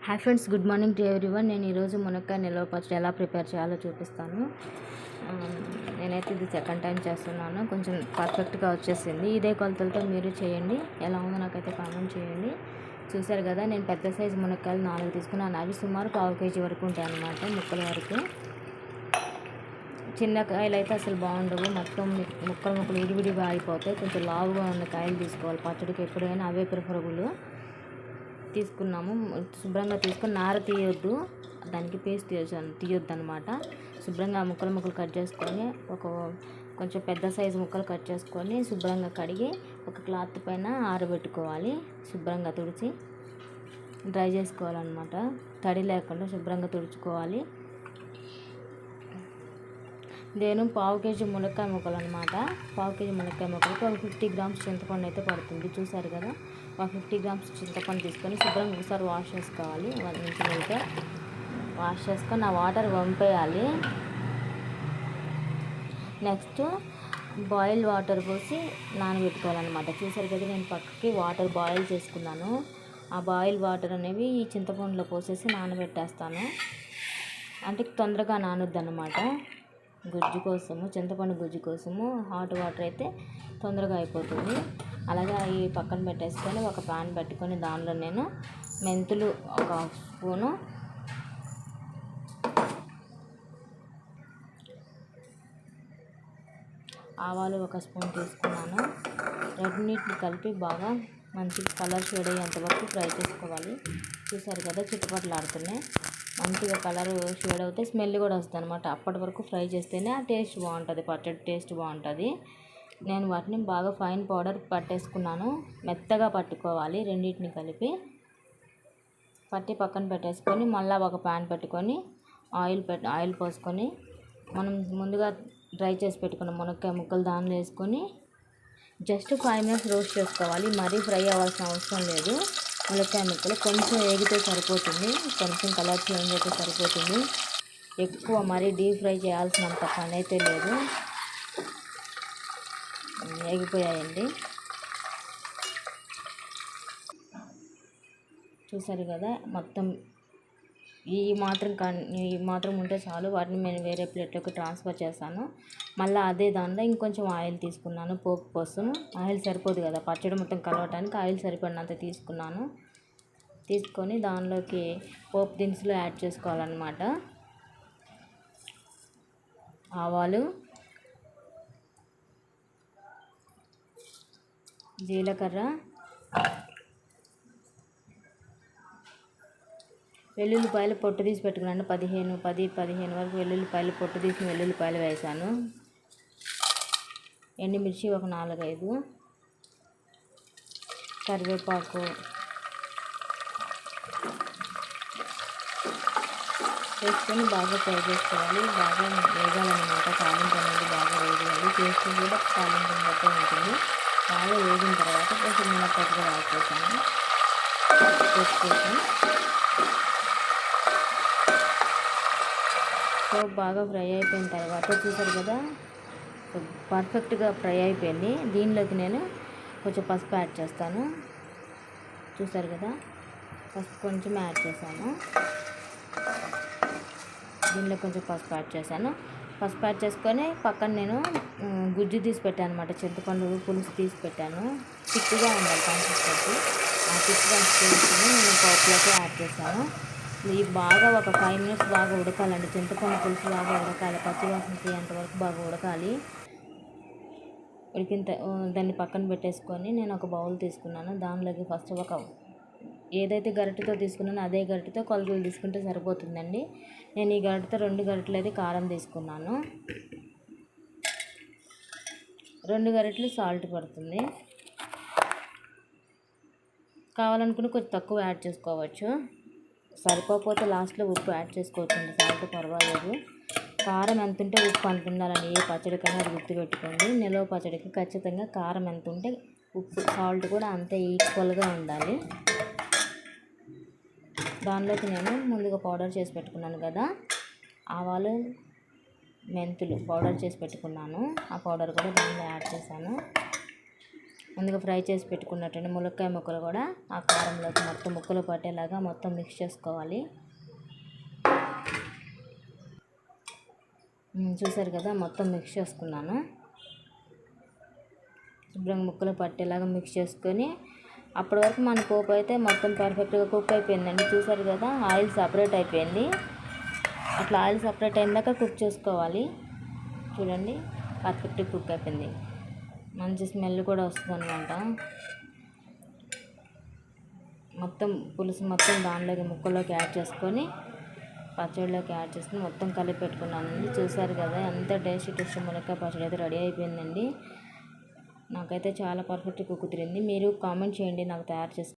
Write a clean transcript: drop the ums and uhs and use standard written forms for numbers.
Hi friends, good morning to everyone. నేను ఈరోజు మునక్కాయ నిల్వ పచ్చడి ఎలా ప్రిపేర్ చేయాలో చూపిస్తాను. నేనైతే ఇది సెకండ్ టైం చేస్తున్నాను. కొంచెం పర్ఫెక్ట్గా వచ్చేసింది. ఇదే కొలతలతో మీరు చేయండి. ఎలా ఉందో నాకైతే కామెంట్ చేయండి. చూసారు కదా, నేను పెద్ద సైజు మునక్కాయలు 4 తీసుకున్నాను. అవి సుమారు 1/2 kg వరకు ఉంటాయి అన్నమాట, ముక్కల వరకు. చిన్న కాయలు అయితే అసలు బాగుండవు, మొత్తం ముక్కలు విడివిడిగా అయిపోతాయి. కొంచెం లావుగా ఉన్న కాయలు తీసుకోవాలి పచ్చడికి. ఎప్పుడైనా అవే ప్రిఫరబుల్. తీసుకున్నాము, శుభ్రంగా తీసుకొని నార తీయొద్దు, దానికి పేస్ట్ తీయొద్దు అనమాట. శుభ్రంగా ముక్కలు కట్ చేసుకొని కొంచెం పెద్ద సైజు ముక్కలు కట్ చేసుకొని శుభ్రంగా కడిగి ఒక క్లాత్ పైన ఆరబెట్టుకోవాలి. శుభ్రంగా తుడిచి డ్రై చేసుకోవాలన్నమాట. తడి లేకుండా శుభ్రంగా తుడుచుకోవాలి. నేను 1/2 kg మునక్కాయ ముక్కలు అనమాట. 1/2 kg మునక్కాయ ముక్కలకి ఒక 50 grams చింతపండు అయితే పడుతుంది. చూసారు కదా, ఒక 50 grams చింతపండు తీసుకొని శుభ్రంగా ఒకసారి వాష్ చేసుకోవాలి. 1 minute వాష్ చేసుకొని ఆ వాటర్ వంపేయాలి. నెక్స్ట్ బాయిల్ వాటర్ పోసి నానబెట్టుకోవాలన్నమాట. చూసారు కదా, నేను పక్కకి వాటర్ బాయిల్ చేసుకున్నాను. ఆ బాయిల్ వాటర్ అనేవి ఈ చింతపండులో పోసేసి నానబెట్టేస్తాను. అంటే తొందరగా నానుద్ది అన్నమాట. గుజ్జు కోసము, చింతపండు గుజ్జు కోసము హాట్ వాటర్ అయితే తొందరగా అయిపోతుంది. అలాగే అవి పక్కన పెట్టేసుకొని ఒక ప్యాన్ పెట్టుకొని దానిలో నేను మెంతులు 1 స్పూను, ఆవాలు 1 స్పూన్ తీసుకున్నాను. రెండింటిని కలిపి బాగా మంచి కలర్ షేడ్ అయ్యేంత వరకు ఫ్రై చేసుకోవాలి. చూసారు కదా, చుట్టుపట్లాడుతున్నాయి. మంచిగా కలర్ షేడ్ అవుతే స్మెల్ కూడా వస్తుంది అనమాట. అప్పటి వరకు ఫ్రై చేస్తేనే ఆ టేస్ట్ బాగుంటుంది, పచ్చడి టేస్ట్ బాగుంటుంది. నేను వాటిని బాగా ఫైన్ పౌడర్ పట్టేసుకున్నాను. మెత్తగా పట్టుకోవాలి. రెండింటిని కలిపి పట్టి పక్కన పెట్టేసుకొని మళ్ళీ ఒక ప్యాన్ పెట్టుకొని ఆయిల్ పోసుకొని మనం ముందుగా డ్రై చేసి పెట్టుకున్న మునక్కాయ ముక్కలు దానిలో వేసుకొని జస్ట్ 5 minutes రోస్ట్ చేసుకోవాలి. మరీ ఫ్రై అవ్వాల్సిన అవసరం లేదు. మునక్కాయ ముక్కలు కొంచెం వేగితే సరిపోతుంది, కొంచెం కలర్ చేంజ్ అయితే సరిపోతుంది. ఎక్కువ మరీ డీప్ ఫ్రై చేయాల్సినంత పని అయితే లేదు. వేగిపోయాయండి. చూసారు కదా, మొత్తం ఈ మాత్రం ఉంటే చాలు. వాటిని నేను వేరే ప్లేట్లోకి ట్రాన్స్ఫర్ చేస్తాను. మళ్ళీ అదే దానిలో ఇంకొంచెం ఆయిల్ తీసుకున్నాను పోపు కోసం. ఆయిల్ సరిపోదు కదా పచ్చడి మొత్తం కలవటానికి, ఆయిల్ సరిపడినంత తీసుకున్నాను. తీసుకొని దానిలోకి పోపు దినుసులు యాడ్ చేసుకోవాలన్నమాట. ఆవాలు, జీలకర్ర, వెల్లుల్లిపాయలు పొట్టు తీసి పెట్టుకున్నాను. 10-15 వరకు వెల్లుల్లిపాయలు పొట్టు తీసిన వెల్లుల్లిపాయలు వేసాను. ఎండుమిర్చి ఒక 4-5, కరివేపాకు వేసుకొని బాగా ఫ్రై చేసుకోవాలి. బాగా వేగాలన్నమాట. తాలింపు అనేది బాగా వేగాలి. టేస్ట్ కూడా తాలింపు బట్టే ఉంటుంది. బాగా వేగిన తర్వాత కొంచెం మినపప్పు యాడ్ చేసాను. సో బాగా ఫ్రై అయిపోయిన తర్వాత చూసారు కదా, పర్ఫెక్ట్గా ఫ్రై అయిపోయింది. దీనిలోకి నేను కొంచెం పసుపు యాడ్ చేస్తాను. చూసారు కదా, పసుపు కొంచెం యాడ్ చేశాను. దీనిలో కొంచెం పసుపు యాడ్ చేశాను. పసుపు యాడ్ చేసుకొని పక్కన నేను గుజ్జు తీసి పెట్టాను అనమాట. చింతపండు పులుసు తీసి పెట్టాను. థిక్గా ఉండాలి కన్సిస్టెన్సీ. ఆ థిక్గా తీసుకొని నేను పోపులోకి యాడ్ చేశాను. ఇవి బాగా ఒక 5 minutes బాగా ఉడకాలండి. చింతపండు పులుసు బాగా ఉడకాలి, పచ్చివాసన తీయేంతవరకు బాగా ఉడకాలి. దాన్ని పక్కన పెట్టేసుకొని నేను ఒక బౌల్ తీసుకున్నాను. దానిలోకి ఫస్ట్ ఏదైతే గరిటెతో తీసుకున్నానో అదే గరిటెతో కొలతలు తీసుకుంటే సరిపోతుందండి. నేను ఈ గరిటెతో 2 గరిటెలు అయితే కారం తీసుకున్నాను. 2 గరిటెలు సాల్ట్ పడుతుంది. కావాలనుకుని కొంచెం తక్కువ యాడ్ చేసుకోవచ్చు. సరిపోకపోతే లాస్ట్లో ఉప్పు యాడ్ చేసుకోవచ్చు అండి. సాల్ట్ పర్వాలేదు. కారం ఎంత ఉంటే ఉప్పు అంత ఉండాలని ఏ పచ్చడికైనా అది గుర్తుపెట్టుకోండి. నిలవ పచ్చడికి ఖచ్చితంగా కారం ఎంత ఉంటే ఉప్పు సాల్ట్ కూడా అంతే ఈక్వల్గా ఉండాలి. దానిలోకి నేను ముందుగా పౌడర్ చేసి పెట్టుకున్నాను కదా, ఆవాలు, మెంతులు పౌడర్ చేసి పెట్టుకున్నాను. ఆ పౌడర్ కూడా దానిలో యాడ్ చేశాను. ముందుగా ఫ్రై చేసి పెట్టుకున్నట్టు ములక్కాయ ముక్కలు కూడా ఆ కారంలోకి మొత్తం ముక్కలు పట్టేలాగా మొత్తం మిక్స్ చేసుకోవాలి. చూసారు కదా, మొత్తం మిక్స్ చేసుకున్నాను. శుభ్రంగా ముక్కలు పట్టేలాగా మిక్స్ చేసుకొని అప్పటి వరకు మన పోపు అయితే మొత్తం పర్ఫెక్ట్గా కుక్ అయిపోయిందండి. చూసారు కదా, ఆయిల్ సపరేట్ అయిపోయింది. అట్లా ఆయిల్ సపరేట్ అయినాక కుక్ చేసుకోవాలి. చూడండి, పర్ఫెక్ట్గా కుక్ అయిపోయింది. మంచి స్మెల్ కూడా వస్తుంది అనమాట. మొత్తం పులుసు మొత్తం దానిలోకి ముక్కల్లోకి యాడ్ చేసుకొని పచ్చడిలోకి యాడ్ చేసుకొని మొత్తం కలిపి పెట్టుకున్నానండి. చూసారు కదా, ఎంత టేస్ట్ ములక్కాయ పచ్చడి అయితే రెడీ అయిపోయిందండి. నాకైతే చాలా పర్ఫెక్ట్గా కుదిరింది. మీరు కామెంట్ చేయండి నాకు తయారు చేసి